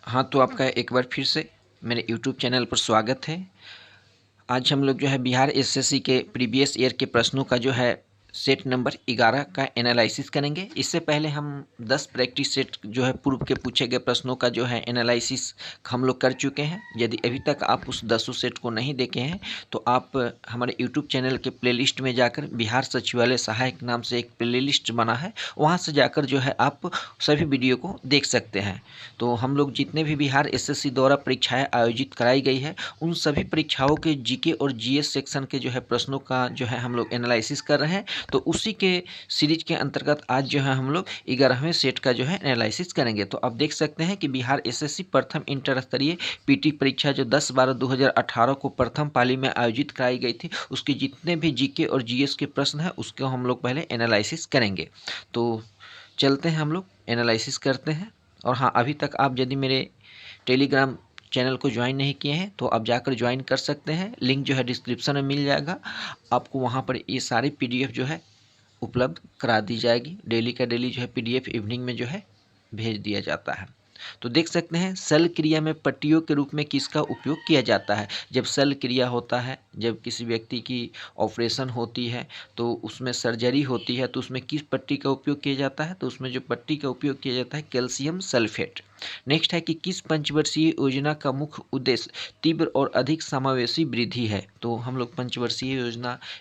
हाँ, तो आपका एक बार फिर से मेरे यूट्यूब चैनल पर स्वागत है। आज हम लोग जो है बिहार एसएससी के प्रीवियस ईयर के प्रश्नों का जो है सेट नंबर 11 का एनालिसिस करेंगे। इससे पहले हम 10 प्रैक्टिस सेट जो है पूर्व के पूछे गए प्रश्नों का जो है एनालिसिस हम लोग कर चुके हैं। यदि अभी तक आप उस 10 सेट को नहीं देखे हैं तो आप हमारे यूट्यूब चैनल के प्लेलिस्ट में जाकर बिहार सचिवालय सहायक नाम से एक प्लेलिस्ट बना है, वहाँ से जाकर जो है आप सभी वीडियो को देख सकते हैं। तो हम लोग जितने भी बिहार एसएससी द्वारा परीक्षाएं आयोजित कराई गई है उन सभी परीक्षाओं के जीके और जीएस सेक्शन के जो है प्रश्नों का जो है हम लोग एनालिसिस कर रहे हैं। तो उसी के सीरीज के अंतर्गत आज जो है हम लोग 11वें सेट का जो है एनालिसिस करेंगे। तो आप देख सकते हैं कि बिहार एसएससी प्रथम इंटर स्तरीय पीटी परीक्षा जो 10/12/2018 को प्रथम पाली में आयोजित कराई गई थी, उसके जितने भी जीके और जीएस के प्रश्न हैं उसको हम लोग पहले एनालिसिस करेंगे। तो चलते हैं, हम लोग एनालिसिस करते हैं। और हाँ, अभी तक आप यदि मेरे टेलीग्राम चैनल को ज्वाइन नहीं किए हैं तो आप जाकर ज्वाइन कर सकते हैं। लिंक जो है डिस्क्रिप्शन में मिल जाएगा। आपको वहाँ पर ये सारी पीडीएफ जो है उपलब्ध करा दी जाएगी। डेली का डेली जो है पीडीएफ इवनिंग में जो है भेज दिया जाता है। तो देख सकते हैं शल्य क्रिया में पट्टियों के रूप में किसका उपयोग किया जाता है। जब शल्य क्रिया होता है, जब किसी व्यक्ति की ऑपरेशन होती है तो उसमें सर्जरी होती है, तो उसमें किस पट्टी का उपयोग किया जाता है, तो उसमें जो पट्टी का उपयोग किया जाता है कैल्शियम सल्फेट। नेक्स्ट है कि किस पंचवर्षीय योजना का मुख्य उद्देश्य तीव्र और अधिक समावेशी वृद्धि है। तो हम लोग पंचवर्षीय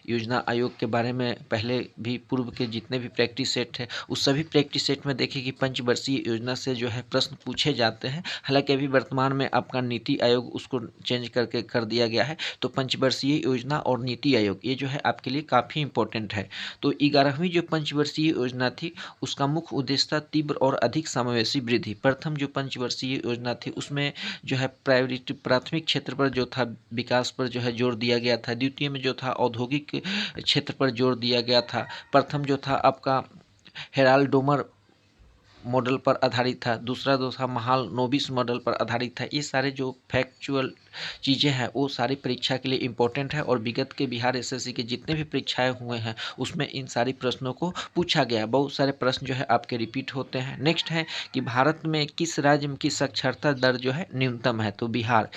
योजना आयोग के बारे में पहले भी पूर्व के जितने भी प्रैक्टिस सेट है उस सभी प्रैक्टिस सेट में देखें कि पंचवर्षीय योजना से जो है प्रश्न पूछे जाते हैं। हालांकि अभी वर्तमान में आपका नीति आयोग उसको चेंज करके कर दिया गया है। तो पंचवर्षीय योजना और नीति आयोग ये जो है आपके लिए काफ़ी इंपॉर्टेंट है। तो 11वीं जो पंचवर्षीय योजना थी उसका मुख्य उद्देश्य था तीव्र और अधिक समावेशी वृद्धि। प्रथम जो पंचवर्षीय योजना थी उसमें जो है प्रायोरिटी प्राथमिक क्षेत्र पर जो था विकास पर जो है जोर दिया गया था। द्वितीय में जो था औद्योगिक क्षेत्र पर जोर दिया गया था। प्रथम जो था आपका हेराल्ड डोमर मॉडल पर आधारित था। दूसरा जो था महालनोबिस मॉडल पर आधारित था। ये सारे जो फैक्चुअल चीज़ें हैं वो सारी परीक्षा के लिए इम्पोर्टेंट है और विगत के बिहार एसएससी के जितने भी परीक्षाएं हुए हैं उसमें इन सारी प्रश्नों को पूछा गया है। बहुत सारे प्रश्न जो है आपके रिपीट होते हैं। नेक्स्ट है कि भारत में किस राज्य की साक्षरता दर जो है न्यूनतम है। तो बिहार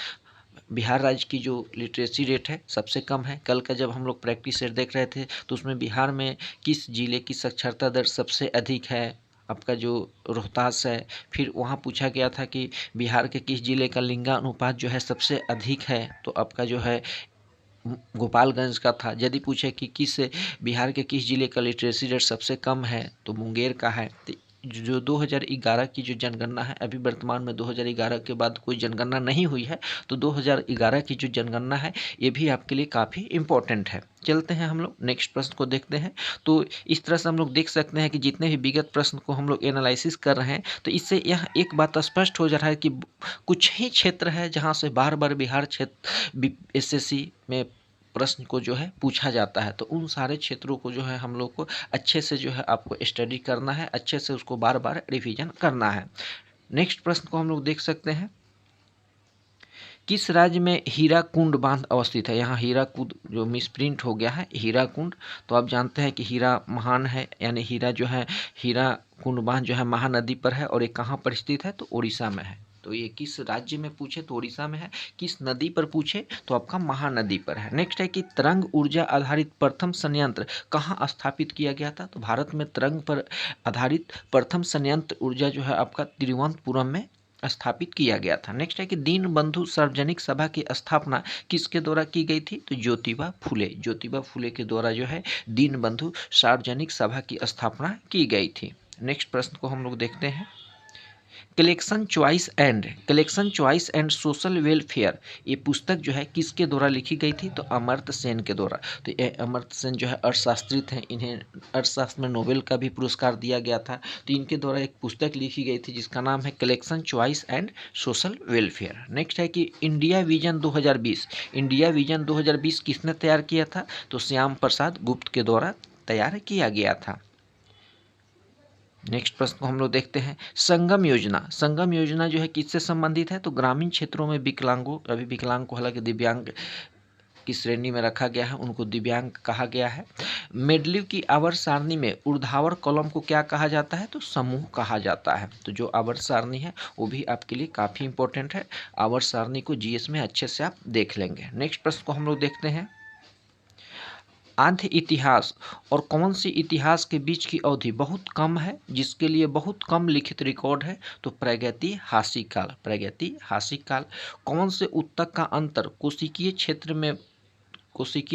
राज्य की जो लिटरेसी रेट है सबसे कम है। कल का जब हम लोग प्रैक्टिस सेट देख रहे थे तो उसमें बिहार में किस जिले की साक्षरता दर सबसे अधिक है, आपका जो रोहतास है। फिर वहाँ पूछा गया था कि बिहार के किस जिले का लिंगानुपात जो है सबसे अधिक है, तो आपका जो है गोपालगंज का था। यदि पूछे कि बिहार के किस जिले का लिटरेसी रेट सबसे कम है तो मुंगेर का है। तो जो 2011 की जो जनगणना है, अभी वर्तमान में 2011 के बाद कोई जनगणना नहीं हुई है, तो 2011 की जो जनगणना है ये भी आपके लिए काफ़ी इम्पोर्टेंट है। चलते हैं, हम लोग नेक्स्ट प्रश्न को देखते हैं। तो इस तरह से हम लोग देख सकते हैं कि जितने भी विगत प्रश्न को हम लोग एनालिसिस कर रहे हैं तो इससे यह एक बात स्पष्ट हो जा रहा है कि कुछ ही क्षेत्र है जहाँ से बार बार बिहार क्षेत्र एसएससी में प्रश्न को जो है पूछा जाता है। तो उन सारे क्षेत्रों को जो है हम लोग को अच्छे से जो है आपको स्टडी करना है, अच्छे से उसको बार बार रिवीजन करना है। नेक्स्ट प्रश्न को हम लोग देख सकते हैं, किस राज्य में हीराकुंड बांध अवस्थित है। यहाँ हीराकुंड जो मिसप्रिंट हो गया है हीराकुंड। तो आप जानते हैं कि हीरा महान है, यानी हीरा जो है हीराकुंड बांध जो है महानदी पर है और ये कहाँ पर स्थित है तो उड़ीसा में है। तो ये किस राज्य में पूछे तो उड़ीसा में है। किस नदी पर पूछे तो आपका महानदी पर है। नेक्स्ट है कि तरंग ऊर्जा आधारित प्रथम संयंत्र कहाँ स्थापित किया गया था। तो भारत में तरंग पर आधारित प्रथम संयंत्र ऊर्जा जो है आपका तिरुवनंतपुरम में स्थापित किया गया था। नेक्स्ट है कि दीनबंधु सार्वजनिक सभा की स्थापना किसके द्वारा की गई थी। तो ज्योतिबा फुले के द्वारा जो है दीनबंधु सार्वजनिक सभा की स्थापना की गई थी। नेक्स्ट प्रश्न को हम लोग देखते हैं, collection choice and social welfare ये पुस्तक जो है किसके द्वारा लिखी गई थी। तो अमर्त्य सेन के द्वारा। तो ये अमर्त्य सेन जो है अर्थशास्त्री थे, इन्हें अर्थशास्त्र में नोबेल का भी पुरस्कार दिया गया था। तो इनके द्वारा एक पुस्तक लिखी गई थी जिसका नाम है collection choice and social welfare. Next है कि इंडिया विजन 2020 किसने तैयार किया था। तो श्याम प्रसाद गुप्त के द्वारा तैयार किया गया था। नेक्स्ट प्रश्न को हम लोग देखते हैं, संगम योजना जो है किससे संबंधित है। तो ग्रामीण क्षेत्रों में विकलांगों, अभी विकलांग को हालांकि दिव्यांग की श्रेणी में रखा गया है उनको दिव्यांग कहा गया है। मेडलिव की आवर्त सारणी में ऊर्ध्वाधर कॉलम को क्या कहा जाता है? तो समूह कहा जाता है। तो जो आवर्त सारणी है वो भी आपके लिए काफ़ी इंपॉर्टेंट है। आवर्त सारणी को जीएस में अच्छे से आप देख लेंगे। नेक्स्ट प्रश्न को हम लोग देखते हैं, आद्य इतिहास और कौन सी इतिहास के बीच की अवधि बहुत कम है जिसके लिए बहुत कम लिखित रिकॉर्ड है? तो प्रागैतिहासिक काल। प्रागैतिहासिक काल। कौन से ऊतक का अंतर कोशिकीय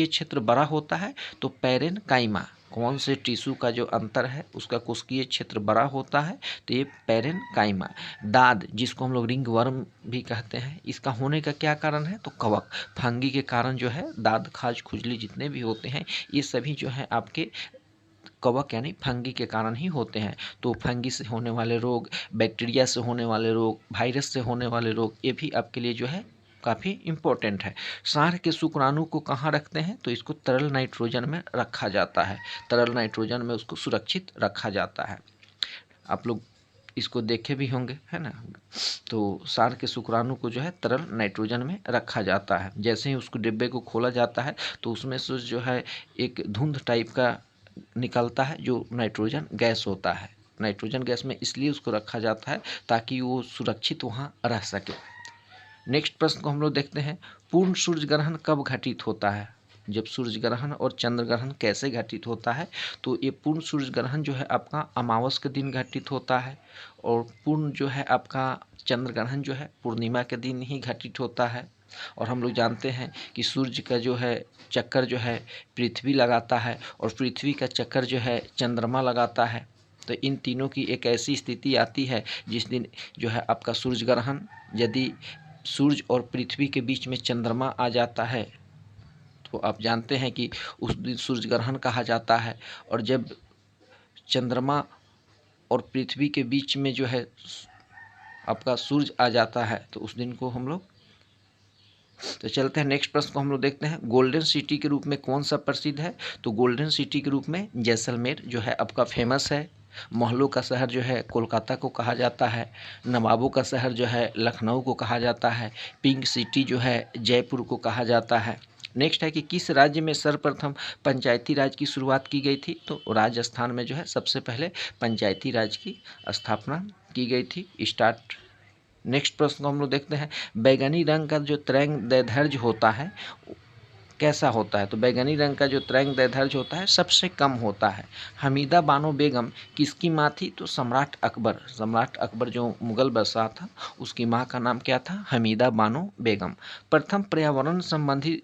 क्षेत्र बड़ा होता है? तो पैरेनकाइमा। कौन से टिश्यू का जो अंतर है उसका कोशिकीय क्षेत्र बड़ा होता है? तो ये पैरेनकाइमा। दाद, जिसको हम लोग रिंग वर्म भी कहते हैं, इसका होने का क्या कारण है? तो कवक, फंगी के कारण जो है दाद, खाज, खुजली जितने भी होते हैं ये सभी जो है आपके कवक यानी फंगी के कारण ही होते हैं। तो फंगी से होने वाले रोग, बैक्टीरिया से होने वाले रोग, वायरस से होने वाले रोग, ये भी आपके लिए जो है काफ़ी इम्पोर्टेंट है। सांड के शुक्राणु को कहाँ रखते हैं? तो इसको तरल नाइट्रोजन में रखा जाता है। तरल नाइट्रोजन में उसको सुरक्षित रखा जाता है। आप लोग इसको देखे भी होंगे, है ना। तो सांड के शुक्राणु को जो है तरल नाइट्रोजन में रखा जाता है। जैसे ही उसको डिब्बे को खोला जाता है तो उसमें से जो है एक धुंध टाइप का निकलता है जो नाइट्रोजन गैस होता है। नाइट्रोजन गैस में इसलिए उसको रखा जाता है ताकि वो सुरक्षित वहाँ रह सके। नेक्स्ट प्रश्न को हम लोग देखते हैं, पूर्ण सूर्य ग्रहण कब घटित होता है? जब सूर्य ग्रहण और चंद्र ग्रहण कैसे घटित होता है? तो ये पूर्ण सूर्य ग्रहण जो है आपका अमावस के दिन घटित होता है और पूर्ण जो है आपका चंद्र ग्रहण जो है पूर्णिमा के दिन ही घटित होता है। और हम लोग जानते हैं कि सूर्य का जो है चक्कर जो है पृथ्वी लगाता है और पृथ्वी का चक्कर जो है चंद्रमा लगाता है। तो इन तीनों की एक ऐसी स्थिति आती है जिस दिन जो है आपका सूर्य ग्रहण, यदि सूर्य और पृथ्वी के बीच में चंद्रमा आ जाता है तो आप जानते हैं कि उस दिन सूर्य ग्रहण कहा जाता है। और जब चंद्रमा और पृथ्वी के बीच में जो है आपका सूर्य आ जाता है तो उस दिन को हम लोग, तो चलते हैं नेक्स्ट प्रश्न को हम लोग देखते हैं, गोल्डन सिटी के रूप में कौन सा प्रसिद्ध है? तो गोल्डन सिटी के रूप में जैसलमेर जो है आपका फेमस है। महलों का शहर जो है कोलकाता को कहा जाता है। नवाबों का शहर जो है लखनऊ को कहा जाता है। पिंक सिटी जो है जयपुर को कहा जाता है। नेक्स्ट है कि किस राज्य में सर्वप्रथम पंचायती राज की शुरुआत की गई थी? तो राजस्थान में जो है सबसे पहले पंचायती राज की स्थापना की गई थी, स्टार्ट। नेक्स्ट प्रश्न को हम लोग देखते हैं, बैगनी रंग का जो तरंग दैर्ध्य होता है कैसा होता है? तो बैगनी रंग का जो तरंग दैर्ध्य होता है सबसे कम होता है। हमीदा बानो बेगम किसकी माँ थी? तो सम्राट अकबर। सम्राट अकबर जो मुगल बादशाह था उसकी माँ का नाम क्या था? हमीदा बानो बेगम। प्रथम पर्यावरण संबंधी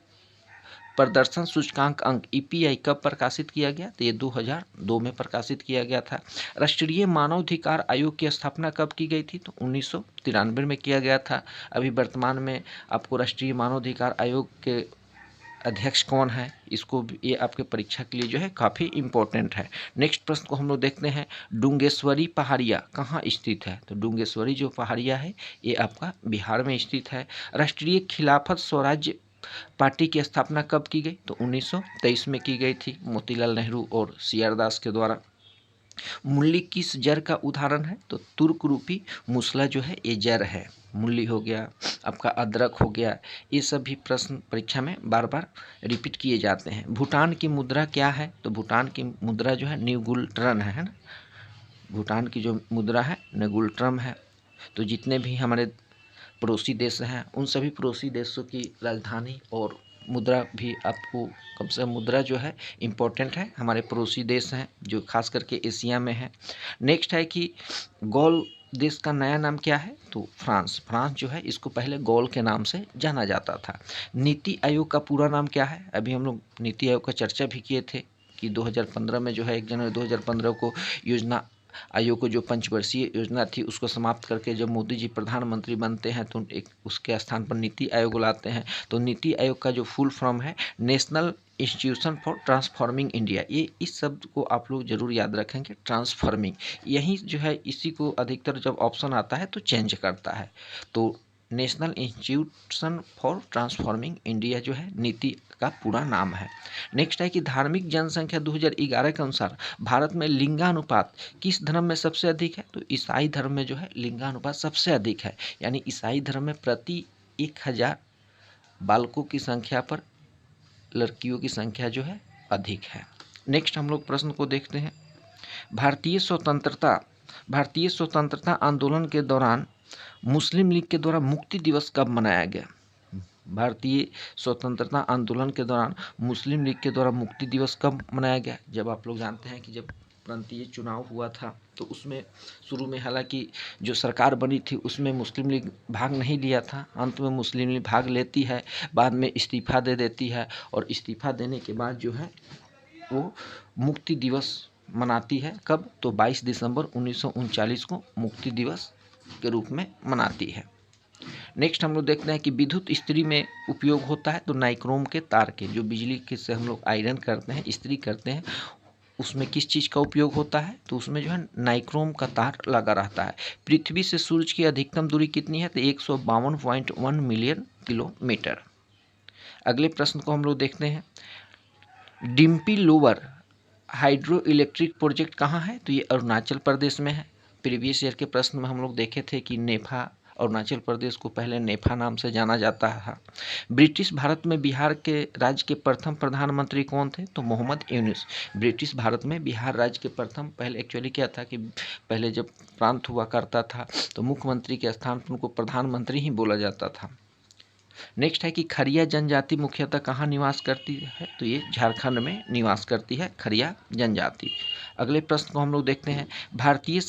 प्रदर्शन सूचकांक अंक ईपीआई कब प्रकाशित किया गया? तो ये 2002 में प्रकाशित किया गया था। राष्ट्रीय मानवाधिकार आयोग की स्थापना कब की गई थी? तो 1993 में किया गया था। अभी वर्तमान में आपको राष्ट्रीय मानवाधिकार आयोग के अध्यक्ष कौन है, इसको ये आपके परीक्षा के लिए जो है काफ़ी इम्पोर्टेंट है। नेक्स्ट प्रश्न को हम लोग देखते हैं, डुंगेश्वरी पहाड़िया कहाँ स्थित है? तो डुंगेश्वरी जो पहाड़िया है ये आपका बिहार में स्थित है। राष्ट्रीय खिलाफत स्वराज्य पार्टी की स्थापना कब की गई? तो 1923 में की गई थी, मोतीलाल नेहरू और सीआर दास के द्वारा। मूली किस जड़ का उदाहरण है? तो तुर्क रूपी मूसला जो है ये जड़ है। मूली हो गया, आपका अदरक हो गया, ये सब भी प्रश्न परीक्षा में बार बार रिपीट किए जाते हैं। भूटान की मुद्रा क्या है? तो भूटान की मुद्रा जो है न्यूगुल्ट्रन है ना। भूटान की जो मुद्रा है नेगुल्ट्रम है। तो जितने भी हमारे पड़ोसी देश हैं उन सभी पड़ोसी देशों की राजधानी और मुद्रा भी आपको, कम से कम मुद्रा जो है इम्पोर्टेंट है। हमारे पड़ोसी देश हैं जो खास करके एशिया में है। नेक्स्ट है कि गौल देश का नया नाम क्या है? तो फ्रांस। फ्रांस जो है इसको पहले गौल के नाम से जाना जाता था। नीति आयोग का पूरा नाम क्या है? अभी हम लोग नीति आयोग का चर्चा भी किए थे कि 2015 में जो है 1 जनवरी 2015 को योजना आयोग को जो पंचवर्षीय योजना थी उसको समाप्त करके जब मोदी जी प्रधानमंत्री बनते हैं तो एक उसके स्थान पर नीति आयोग लाते हैं। तो नीति आयोग का जो फुल फॉर्म है national institution for transforming India. ये इस शब्द को आप लोग जरूर याद रखेंगे, ट्रांसफॉर्मिंग। यही जो है इसी को अधिकतर जब ऑप्शन आता है तो चेंज करता है। तो national institution for transforming India जो है नीति का पूरा नाम है। नेक्स्ट है कि धार्मिक जनसंख्या 2011 के अनुसार भारत में लिंगानुपात किस धर्म में सबसे अधिक है? तो ईसाई धर्म में जो है लिंगानुपात सबसे अधिक है। यानी ईसाई धर्म में प्रति 1000 बालकों की संख्या पर लड़कियों की संख्या जो है अधिक है। नेक्स्ट हम लोग प्रश्न को देखते हैं। भारतीय स्वतंत्रता आंदोलन के दौरान मुस्लिम लीग के द्वारा मुक्ति दिवस कब मनाया गया? भारतीय स्वतंत्रता आंदोलन के दौरान मुस्लिम लीग के द्वारा मुक्ति दिवस कब मनाया गया? जब आप लोग जानते हैं कि जब प्रांतीय चुनाव हुआ था तो उसमें शुरू में हालांकि जो सरकार बनी थी उसमें मुस्लिम लीग भाग नहीं लिया था। अंत में मुस्लिम लीग भाग लेती है, बाद में इस्तीफा दे देती है और इस्तीफा देने के बाद जो है वो मुक्ति दिवस मनाती है। कब? तो 22 दिसंबर 1939 को मुक्ति दिवस के रूप में मनाती है। नेक्स्ट हम लोग देखते हैं कि विद्युत इस्त्री में उपयोग होता है तो नाइक्रोम के तार के, जो बिजली के से हम लोग आयरन करते हैं, इस्त्री करते हैं, उसमें किस चीज़ का उपयोग होता है? तो उसमें जो है नाइक्रोम का तार लगा रहता है। पृथ्वी से सूरज की अधिकतम दूरी कितनी है? तो 152.1 मिलियन किलोमीटर। अगले प्रश्न को हम लोग देखते हैं। Dimpy lower hydro electric project कहाँ है? तो ये अरुणाचल प्रदेश में है। प्रीवियस ईयर के प्रश्न में हम लोग देखे थे कि नेफा, अरुणाचल प्रदेश को पहले नेफा नाम से जाना जाता है। ब्रिटिश भारत में बिहार के राज्य के प्रथम प्रधानमंत्री कौन थे? तो मोहम्मद यूनुस। ब्रिटिश भारत में बिहार राज्य के प्रथम, पहले एक्चुअली क्या था कि पहले जब प्रांत हुआ करता था तो मुख्यमंत्री के स्थान पर उनको प्रधानमंत्री ही बोला जाता था। नेक्स्ट है कि खरिया जनजाति मुख्यतः कहाँ निवास करती है? तो ये झारखंड में निवास करती है खरिया जनजाति। अगले प्रश्न को हम लोग देखते हैं। भारतीय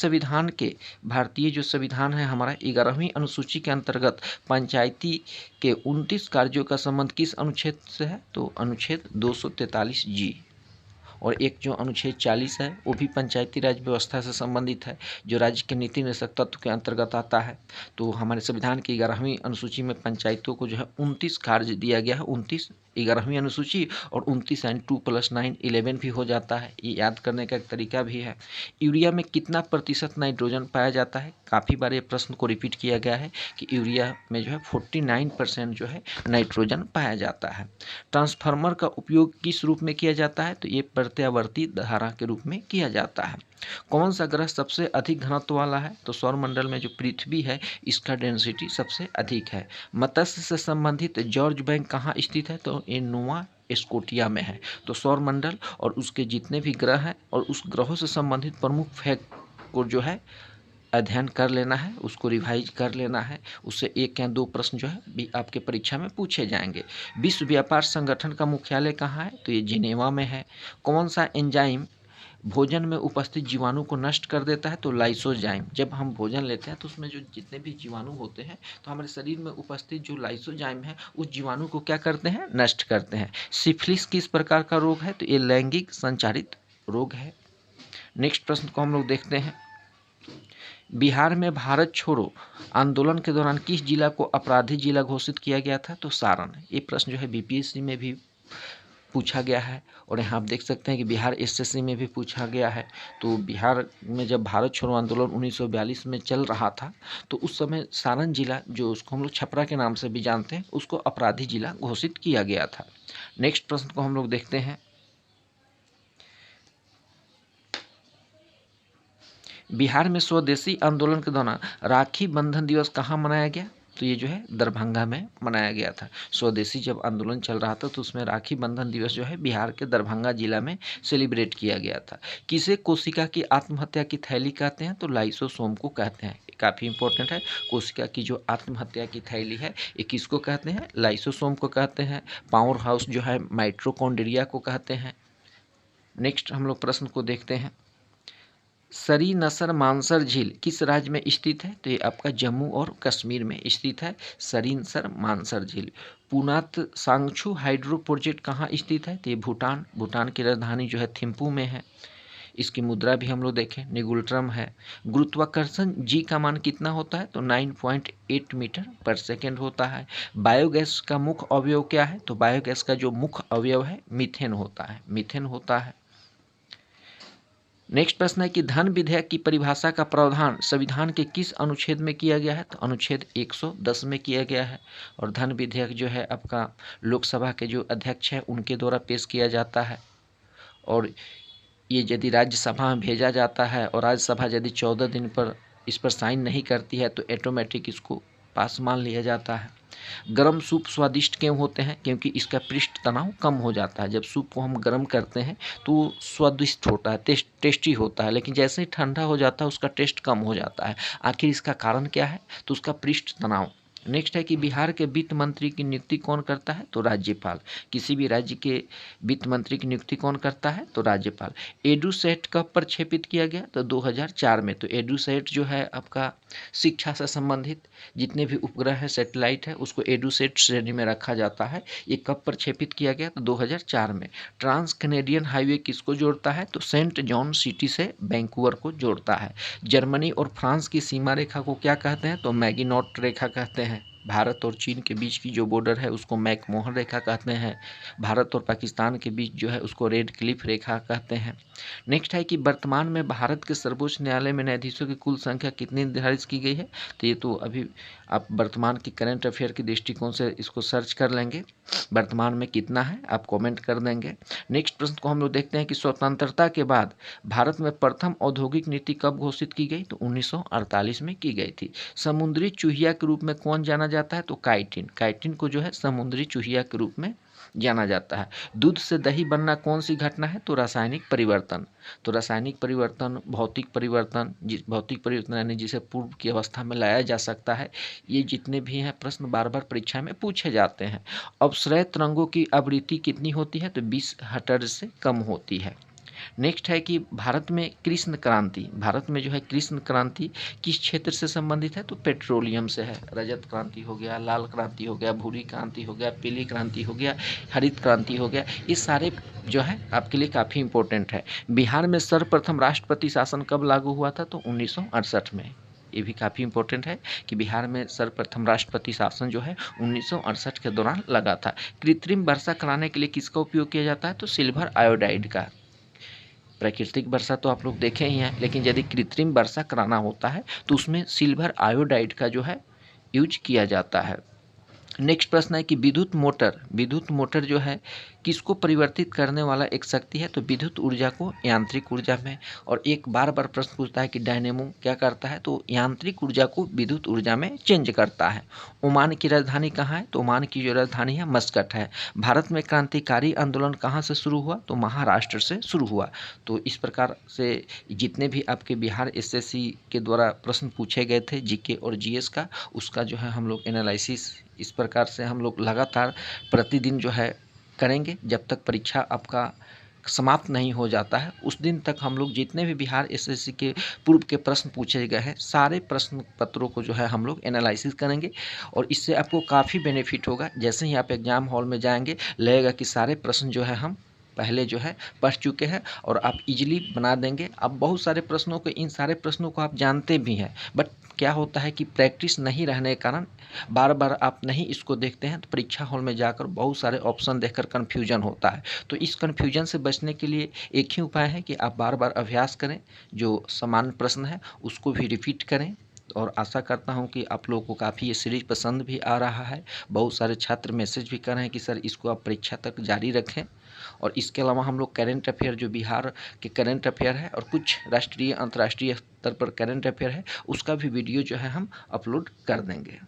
जो संविधान है हमारा 11वीं अनुसूची के अंतर्गत पंचायती के 29 कार्यों का संबंध किस अनुच्छेद से है? तो अनुच्छेद 243G। और एक जो अनुच्छेद 40 है वो भी पंचायती राज व्यवस्था से संबंधित है, जो राज्य के नीति निदेशक तत्व के अंतर्गत आता है। तो हमारे संविधान की 11वीं अनुसूची में पंचायतों को जो है 29 कार्य दिया गया है। 29 11वीं अनुसूची और 29 एंड 2 + 9 11 भी हो जाता है। ये याद करने का एक तरीका भी है। यूरिया में कितना प्रतिशत नाइट्रोजन पाया जाता है? काफ़ी बार ये प्रश्न को रिपीट किया गया है कि यूरिया में जो है 49% जो है नाइट्रोजन पाया जाता है। ट्रांसफार्मर का उपयोग किस रूप में किया जाता है? तो ये प्रत्यावर्ती धारा के रूप में किया जाता है। कौन सा ग्रह सबसे अधिक घनत्व वाला है? तो सौरमंडल में जो पृथ्वी है इसका डेंसिटी सबसे अधिक है। मत्स्य से संबंधित जॉर्ज बैंक कहाँ स्थित है? तो ये नोवा स्कोटिया में है। तो सौरमंडल और उसके जितने भी ग्रह हैं और उस ग्रहों से संबंधित प्रमुख फैक्ट को जो है अध्ययन कर लेना है, उसको रिवाइज कर लेना है। उससे 1 या 2 प्रश्न जो है भी आपके परीक्षा में पूछे जाएंगे। विश्व व्यापार संगठन का मुख्यालय कहाँ है? तो ये जिनेवा में है। कौन सा एंजाइम भोजन में उपस्थित जीवाणु को नष्ट कर देता है? तो लाइसोजाइम। जब हम भोजन लेते हैं तो उसमें जो जितने भी जीवाणु होते हैं तो हमारे शरीर में उपस्थित जो लाइसोजाइम है उस जीवाणु को क्या करते हैं? नष्ट करते हैं। सिफिलिस किस प्रकार का रोग है? तो ये लैंगिक संचारित रोग है। नेक्स्ट प्रश्न को हम लोग देखते हैं। बिहार में भारत छोड़ो आंदोलन के दौरान किस जिला को अपराधी जिला घोषित किया गया था? तो सारण। ये प्रश्न जो है बीपीएससी में भी पूछा गया है और यहाँ आप देख सकते हैं कि बिहार एसएससी में भी पूछा गया है। तो बिहार में जब भारत छोड़ो आंदोलन 1942 में चल रहा था तो उस समय सारण जिला, जो उसको हम लोग छपरा के नाम से भी जानते हैं, उसको अपराधी जिला घोषित किया गया था। नेक्स्ट प्रश्न को हम लोग देखते हैं। बिहार में स्वदेशी आंदोलन के दौरान राखी बंधन दिवस कहाँ मनाया गया? तो ये जो है दरभंगा में मनाया गया था। स्वदेशी जब आंदोलन चल रहा था तो उसमें राखी बंधन दिवस जो है बिहार के दरभंगा जिला में सेलिब्रेट किया गया था। किसे कोशिका की आत्महत्या की थैली कहते हैं? तो लाइसोसोम को कहते हैं। काफ़ी इंपॉर्टेंट है। कोशिका की जो आत्महत्या की थैली है ये किसको कहते हैं? लाइसोसोम को कहते हैं। पावर हाउस जो है माइटोकॉन्ड्रिया को कहते हैं। नेक्स्ट हम लोग प्रश्न को देखते हैं। सरीनसर मानसर झील किस राज्य में स्थित है? तो ये आपका जम्मू और कश्मीर में स्थित है सरीनसर मानसर झील। पुनात सांगछू हाइड्रो प्रोजेक्ट कहाँ स्थित है? तो ये भूटान की राजधानी जो है थिम्पू में है। इसकी मुद्रा भी हम लोग देखें निगुल्ट्रम है। गुरुत्वाकर्षण जी का मान कितना होता है? तो 9.8 मीटर पर सेकेंड होता है। बायोगैस का मुख्य अवयव क्या है? तो बायोगैस का जो मुख्य अवयव है मीथेन होता है। नेक्स्ट प्रश्न है कि धन विधेयक की परिभाषा का प्रावधान संविधान के किस अनुच्छेद में किया गया है? तो अनुच्छेद 110 में किया गया है। और धन विधेयक जो है आपका लोकसभा के जो अध्यक्ष हैं उनके द्वारा पेश किया जाता है और ये यदि राज्यसभा में भेजा जाता है और राज्यसभा यदि 14 दिन पर इस पर साइन नहीं करती है तो ऑटोमेटिक इसको पास मान लिया जाता है। गरम सूप स्वादिष्ट क्यों होते हैं? क्योंकि इसका पृष्ठ तनाव कम हो जाता है। जब सूप को हम गर्म करते हैं तो वो स्वादिष्ट होता है, टेस्टी होता है, लेकिन जैसे ही ठंडा हो जाता है उसका टेस्ट कम हो जाता है। आखिर इसका कारण क्या है? तो उसका पृष्ठ तनाव। नेक्स्ट है कि बिहार के वित्त मंत्री की नियुक्ति कौन करता है? तो राज्यपाल। किसी भी राज्य के वित्त मंत्री की नियुक्ति कौन करता है? तो राज्यपाल। एडुसेट कब प्रक्षेपित किया गया? तो 2004 में। तो एडुसेट जो है आपका शिक्षा से संबंधित जितने भी उपग्रह हैं, सैटेलाइट है, उसको एडुसेट श्रेणी में रखा जाता है। ये कब प्रक्षेपित किया गया? तो 2004 में। ट्रांस कैनेडियन हाईवे किसको जोड़ता है? तो सेंट जॉन सिटी से वैंकूवर को जोड़ता है। जर्मनी और फ्रांस की सीमा रेखा को क्या कहते हैं? तो मैगिनॉट रेखा कहते हैं। भारत और चीन के बीच की जो बॉर्डर है उसको मैकमोहन रेखा कहते हैं। भारत और पाकिस्तान के बीच जो है उसको रेड क्लिफ रेखा कहते हैं। नेक्स्ट है कि वर्तमान में भारत के सर्वोच्च न्यायालय में न्यायाधीशों की कुल संख्या कितनी निर्धारित की गई है? तो ये तो अभी आप वर्तमान की करंट अफेयर के दृष्टिकोण से इसको सर्च कर लेंगे, वर्तमान में कितना है आप कमेंट कर देंगे। नेक्स्ट प्रश्न को हम लोग देखते हैं कि स्वतंत्रता के बाद भारत में प्रथम औद्योगिक नीति कब घोषित की गई? तो 1948 में की गई थी। समुद्री चूहिया के रूप में कौन जाना जाता है? तो काइटिन। काइटिन को जो है समुद्री चूहिया के रूप में जाना जाता है। दूध से दही बनना कौन सी घटना है? तो रासायनिक परिवर्तन। तो रासायनिक परिवर्तन, भौतिक परिवर्तन, भौतिक परिवर्तन यानी जिसे पूर्व की अवस्था में लाया जा सकता है, ये जितने भी हैं प्रश्न बार बार परीक्षा में पूछे जाते हैं। अवसरय तरंगों की आवृत्ति कितनी होती है? तो 20 हर्ट्ज से कम होती है। नेक्स्ट है कि भारत में कृष्ण क्रांति, भारत में जो है कृष्ण क्रांति किस क्षेत्र से संबंधित है? तो पेट्रोलियम से है। रजत क्रांति हो गया, लाल क्रांति हो गया, भूरी क्रांति हो गया, पीली क्रांति हो गया, हरित क्रांति हो गया, ये सारे जो है आपके लिए काफ़ी इंपॉर्टेंट है। बिहार में सर्वप्रथम राष्ट्रपति शासन कब लागू हुआ था? तो 1968 में। ये भी काफ़ी इंपॉर्टेंट है कि बिहार में सर्वप्रथम राष्ट्रपति शासन जो है 1968 के दौरान लगा था। कृत्रिम वर्षा कराने के लिए किसका उपयोग किया जाता है? तो सिल्वर आयोडाइड का। प्राकृतिक वर्षा तो आप लोग देखे ही हैं, लेकिन यदि कृत्रिम वर्षा कराना होता है तो उसमें सिल्वर आयोडाइड का जो है यूज किया जाता है। नेक्स्ट प्रश्न है कि विद्युत मोटर जो है किसको परिवर्तित करने वाला एक शक्ति है? तो विद्युत ऊर्जा को यांत्रिक ऊर्जा में। और एक बार बार प्रश्न पूछता है कि डायनेमो क्या करता है? तो यांत्रिक ऊर्जा को विद्युत ऊर्जा में चेंज करता है। ओमान की राजधानी कहाँ है? तो ओमान की जो राजधानी है मस्कट है। भारत में क्रांतिकारी आंदोलन कहाँ से शुरू हुआ? तो महाराष्ट्र से शुरू हुआ। तो इस प्रकार से जितने भी आपके बिहार एसएससी के द्वारा प्रश्न पूछे गए थे जीके और जीएस का, उसका जो है हम लोग एनालिसिस इस प्रकार से हम लोग लगातार प्रतिदिन जो है करेंगे जब तक परीक्षा आपका समाप्त नहीं हो जाता है। उस दिन तक हम लोग जितने भी बिहार एसएससी के पूर्व के प्रश्न पूछे गए हैं सारे प्रश्न पत्रों को जो है हम लोग एनालिसिस करेंगे, और इससे आपको काफ़ी बेनिफिट होगा। जैसे ही आप एग्ज़ाम हॉल में जाएंगे लगेगा कि सारे प्रश्न जो है हम पहले जो है पढ़ चुके हैं और आप इजीली बना देंगे। अब बहुत सारे प्रश्नों को, इन सारे प्रश्नों को आप जानते भी हैं, बट क्या होता है कि प्रैक्टिस नहीं रहने के कारण बार बार आप नहीं इसको देखते हैं, तो परीक्षा हॉल में जाकर बहुत सारे ऑप्शन देखकर कन्फ्यूजन होता है। तो इस कन्फ्यूजन से बचने के लिए एक ही उपाय है कि आप बार बार अभ्यास करें, जो सामान्य प्रश्न है उसको भी रिपीट करें। और आशा करता हूं कि आप लोगों को काफ़ी ये सीरीज पसंद भी आ रहा है। बहुत सारे छात्र मैसेज भी कर रहे हैं कि सर इसको आप परीक्षा तक जारी रखें। और इसके अलावा हम लोग करेंट अफेयर, जो बिहार के करेंट अफेयर है और कुछ राष्ट्रीय अंतर्राष्ट्रीय स्तर पर करेंट अफेयर है, उसका भी वीडियो जो है हम अपलोड कर देंगे।